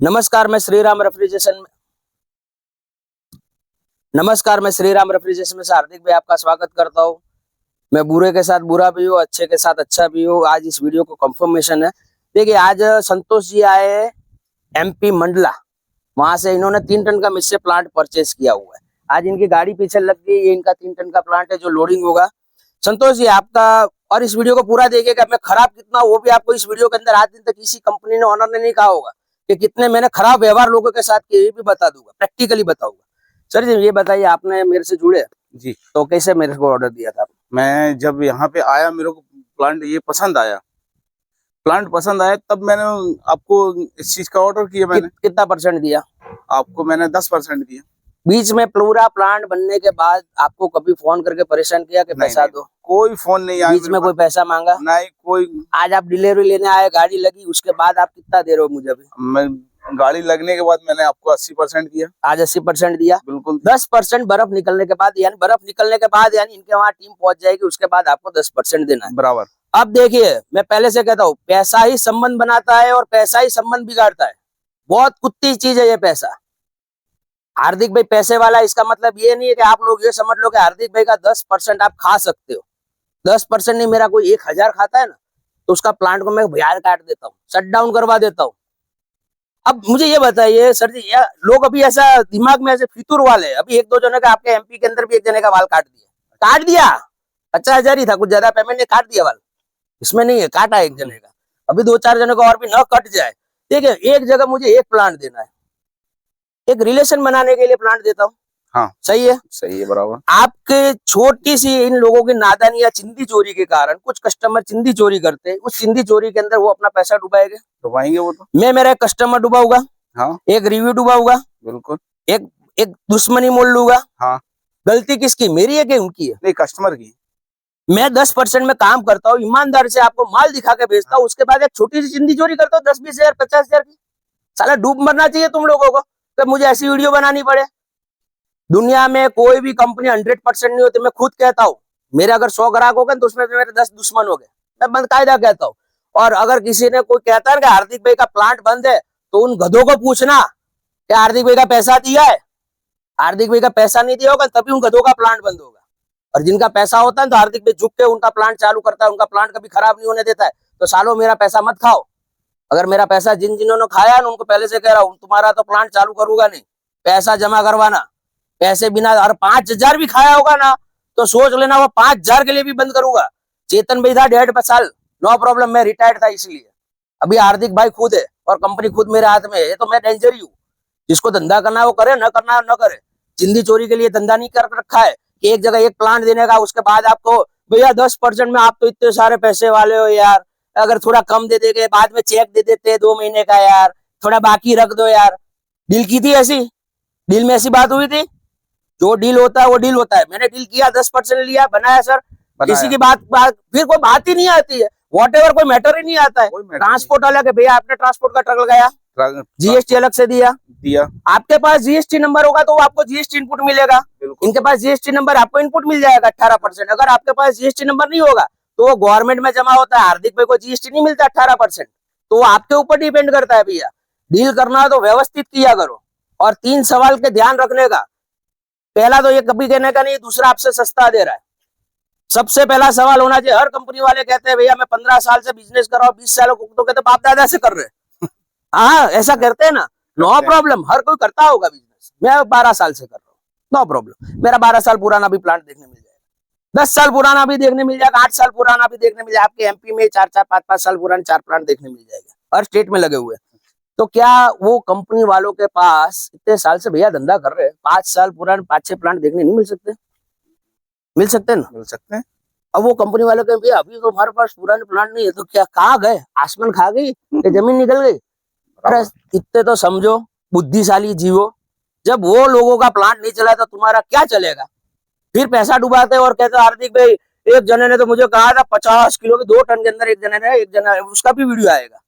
नमस्कार, मैं श्रीराम रेफ्रिजरेशन में से हार्दिक भाई आपका स्वागत करता हूँ। मैं बुरे के साथ बुरा भी हूँ, अच्छे के साथ अच्छा भी हूँ। आज इस वीडियो को कंफर्मेशन है। देखिए, आज संतोष जी आए हैं एमपी मंडला, वहां से इन्होंने 3 टन का मिक्सर प्लांट परचेज किया हुआ है। आज इनकी गाड़ी पीछे लग गई, ये इनका 3 टन का प्लांट है जो लोडिंग होगा। संतोष जी आपका, और इस वीडियो को पूरा देखिएगा। मैं खराब कितना वो भी आपको इस वीडियो के अंदर आज दिन तक किसी कंपनी ने, ऑनर ने नहीं कहा होगा कि कितने मैंने खराब व्यवहार लोगों के साथ किए, ये भी बता दूंगा, प्रैक्टिकली बताऊंगा। सर जी ये बताइए, आपने मेरे से जुड़े जी, तो कैसे मेरे को ऑर्डर दिया था? मैं जब यहाँ पे आया, मेरे को प्लांट ये पसंद आया, तब मैंने आपको इस चीज का ऑर्डर किया। मैंने कितना परसेंट दिया आपको? मैंने 10% दिया। बीच में पूरा प्लांट बनने के बाद आपको कभी फोन करके परेशान किया कि पैसा दो? कोई फोन नहीं आया, बीच में कोई पैसा मांगा? नहीं कोई। आज आप डिलीवरी लेने आए, गाड़ी लगी, उसके बाद आप कितना दे रहे हो मुझे? अभी मैं गाड़ी लगने के बाद मैंने आपको 80% दिया। आज 80% दिया। बिल्कुल 10% बर्फ निकलने के बाद, यानी बर्फ निकलने के बाद, यानी इनके वहां टीम पहुंच जाएगी, उसके बाद आपको 10% देना है बराबर। अब देखिए, मैं पहले से कहता हूँ, पैसा ही संबंध बनाता है और पैसा ही संबंध बिगाड़ता है। बहुत कुत्ती चीज है ये पैसा। हार्दिक भाई पैसे वाला, इसका मतलब ये नहीं है कि आप लोग ये समझ लो कि हार्दिक भाई का 10% आप खा सकते हो। 10% नहीं, मेरा कोई 1000 खाता है ना, तो उसका प्लांट को मैं बाहर काट देता हूँ, शट डाउन करवा देता हूँ। अब मुझे ये बताइए सर जी, लोग अभी ऐसा दिमाग में ऐसे फितूर वाले, अभी 1-2 जने का आपके एमपी के अंदर भी एक जने का बाल काट दिया 50,000 ही था, कुछ ज्यादा पेमेंट ने काट दिया बाल, इसमें नहीं है, काटा एक जने का। अभी 2-4 जने को और भी न कट जाए। देखिए, एक जगह मुझे एक प्लांट देना है, एक रिलेशन बनाने के लिए प्लांट देता हूँ। हाँ सही है, सही है, बराबर। आपके छोटी सी इन लोगों की नादानी या चिंदी चोरी के कारण कुछ कस्टमर चिंदी चोरी करते हैं, उस चिंदी चोरी के अंदर वो अपना पैसा डुबाएंगे। डुबाएंगे वो तो। मैं मेरा एक कस्टमर डुबाऊंगा, हाँ एक रिव्यू डुबाऊंगा, बिल्कुल। एक दुश्मनी मोल लूंगा। हाँ, गलती किसकी, मेरी है कि उनकी है? नहीं, कस्टमर की। मैं 10% में काम करता हूँ, ईमानदार से आपको माल दिखा के बेचता हूँ, उसके बाद एक छोटी सी चिंदी चोरी करता हूँ 10-20 हजार 50,000 की। साला डूब मरना चाहिए तुम लोगों को कि मुझे ऐसी वीडियो बनानी पड़े। दुनिया में कोई भी कंपनी 100% नहीं होती। मैं खुद कहता हूँ, मेरे अगर 100 ग्राहक हो गए तो उसमें मेरे 10 दुश्मन हो गए, मैं बाकायदा कहता हूँ। और अगर किसी ने कोई कहता है कि हार्दिक भाई का प्लांट बंद है, तो उन गधों को पूछना कि हार्दिक भाई का पैसा दिया है। हार्दिक भाई का पैसा नहीं दिया होगा तभी उन गधों का प्लांट बंद होगा। और जिनका पैसा होता है तो हार्दिक भाई झुक के उनका प्लांट चालू करता है, उनका प्लांट कभी खराब नहीं होने देता है। तो सालों मेरा पैसा मत खाओ। अगर मेरा पैसा जिन्होंने खाया ना, उनको पहले से कह रहा हूँ, तुम्हारा तो प्लांट चालू करूंगा नहीं, पैसा जमा करवाना। पैसे बिना, और 5,000 भी खाया होगा ना तो सोच लेना वो 5,000 के लिए भी बंद करूंगा। चेतन भाई था 1.5 साल, नो प्रॉब्लम, मैं रिटायर्ड था इसलिए। अभी हार्दिक भाई खुद है और कंपनी खुद मेरे हाथ में है, ये तो मैं डेंजर ही हूँ। जिसको धंधा करना वो करे, न करना न करे। चिंदी चोरी के लिए धंधा नहीं कर रखा है कि एक जगह एक प्लांट देने का, उसके बाद आपको भैया 10% में, आप तो इतने सारे पैसे वाले हो यार, अगर थोड़ा कम दे देंगे, बाद में चेक दे देते 2 महीने का यार, थोड़ा बाकी रख दो यार। डील की थी ऐसी, डील में ऐसी बात हुई थी? जो डील होता है वो डील होता है। मैंने डील किया, 10% लिया, बनाया सर। किसी की बात फिर कोई बात ही नहीं आती है, वॉटेवर कोई मैटर ही नहीं आता है। ट्रांसपोर्ट अलग है, भैया आपने ट्रांसपोर्ट का ट्रक लगाया, जीएसटी अलग से दिया। आपके पास जीएसटी नंबर होगा तो आपको जीएसटी इनपुट मिलेगा। इनके पास जीएसटी नंबर, आपको इनपुट मिल जाएगा 18%। अगर आपके पास जीएसटी नंबर नहीं होगा तो वो गवर्नमेंट में जमा होता है, हार्दिक भाई को जीएसटी नहीं मिलता 18%। तो वो आपके ऊपर डिपेंड करता है। भैया डील करना है तो व्यवस्थित किया करो। और 3 सवाल के ध्यान रखने का, पहला तो ये कभी कहने का नहीं दूसरा आपसे सस्ता दे रहा है। सबसे पहला सवाल होना चाहिए, हर कंपनी वाले कहते हैं भैया मैं 15 साल से बिजनेस कर रहा हूँ, 20 साल तो कहते बाप दादा से कर रहे हैं। हाँ ऐसा करते हैं ना, नो प्रॉब्लम, हर कोई करता होगा बिजनेस। मैं 12 साल से कर रहा हूँ, नो प्रॉब्लम। मेरा 12 साल पुराना भी प्लांट देखने मिल जाएगा, 10 साल पुराना भी देखने मिल जाएगा, 8 साल पुराना भी देखने मिल जाएगा। आपके एमपी में 4-4, 5-5 साल पुराने 4 प्लांट देखने मिल जाएगा, हर स्टेट में लगे हुए। तो क्या वो कंपनी वालों के पास इतने साल से भैया धंधा कर रहे हैं, 5 साल पुराने 5-6 प्लांट देखने नहीं मिल सकते? मिल सकते ना? मिल सकते हैं। अब वो कंपनी वालों के भैया अभी तो हमारे पास पुराने प्लांट नहीं है, तो क्या कहाँ गए? आसमान खा गई कि जमीन निकल गई? अरे इतने तो समझो, बुद्धिशाली जीवो। जब वो लोगों का प्लांट नहीं चला तो तुम्हारा क्या चलेगा? फिर पैसा डुबाते और कहते हार्दिक भाई, एक जने ने तो मुझे कहा था 50 किलो के 2 टन के अंदर एक जना, उसका भी वीडियो आएगा,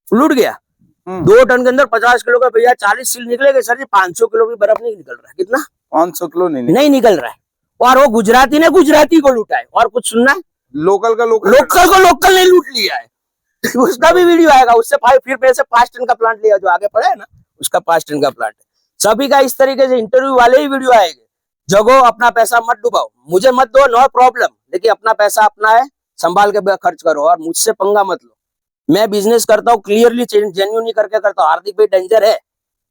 लूट गया 2 टन के अंदर 50 किलो का। भैया 40 सील निकलेगा सर जी, 500 किलो भी बर्फ नहीं निकल रहा है। कितना? 500 किलो नहीं निकल रहा है। और वो गुजराती ने गुजराती को लूटा है। और कुछ सुनना है? लोकल का लोकल को लोकल ने लूट लिया है। उसका भी वीडियो आएगा, उससे फिर मेरे से 5 टन का प्लांट लिया, जो आगे पड़ा है ना, उसका 5 टन का प्लांट है। सभी का इस तरीके से इंटरव्यू वाले ही वीडियो आएंगे। जगो, अपना पैसा मत डुबाओ, मुझे मत दो, नो प्रॉब्लम, लेकिन अपना पैसा अपना है, संभाल के खर्च करो और मुझसे पंगा मत लो। मैं बिजनेस करता हूँ क्लियरली जेन्युइनली करके करता हूँ। हार्दिक भाई डेंजर है,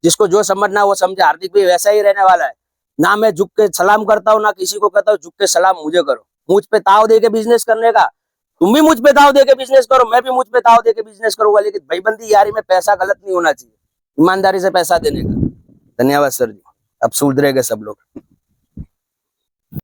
जिसको जो समझना है वो समझे। हार्दिक भाई वैसा ही रहने वाला है ना। मैं झुक के सलाम करता हूँ, ना किसी को कहता हूँ झुक के सलाम मुझे करो। मुझ पे ताव दे के बिजनेस करने का, तुम भी मुझ पे ताव दे के बिजनेस करो, मैं भी मुझ पे ताव दे के बिजनेस करूंगा, लेकिन भाईबंदी यारी में पैसा गलत नहीं होना चाहिए, ईमानदारी से पैसा देने का। धन्यवाद सर जी, अब सुधरेंगे सब लोग।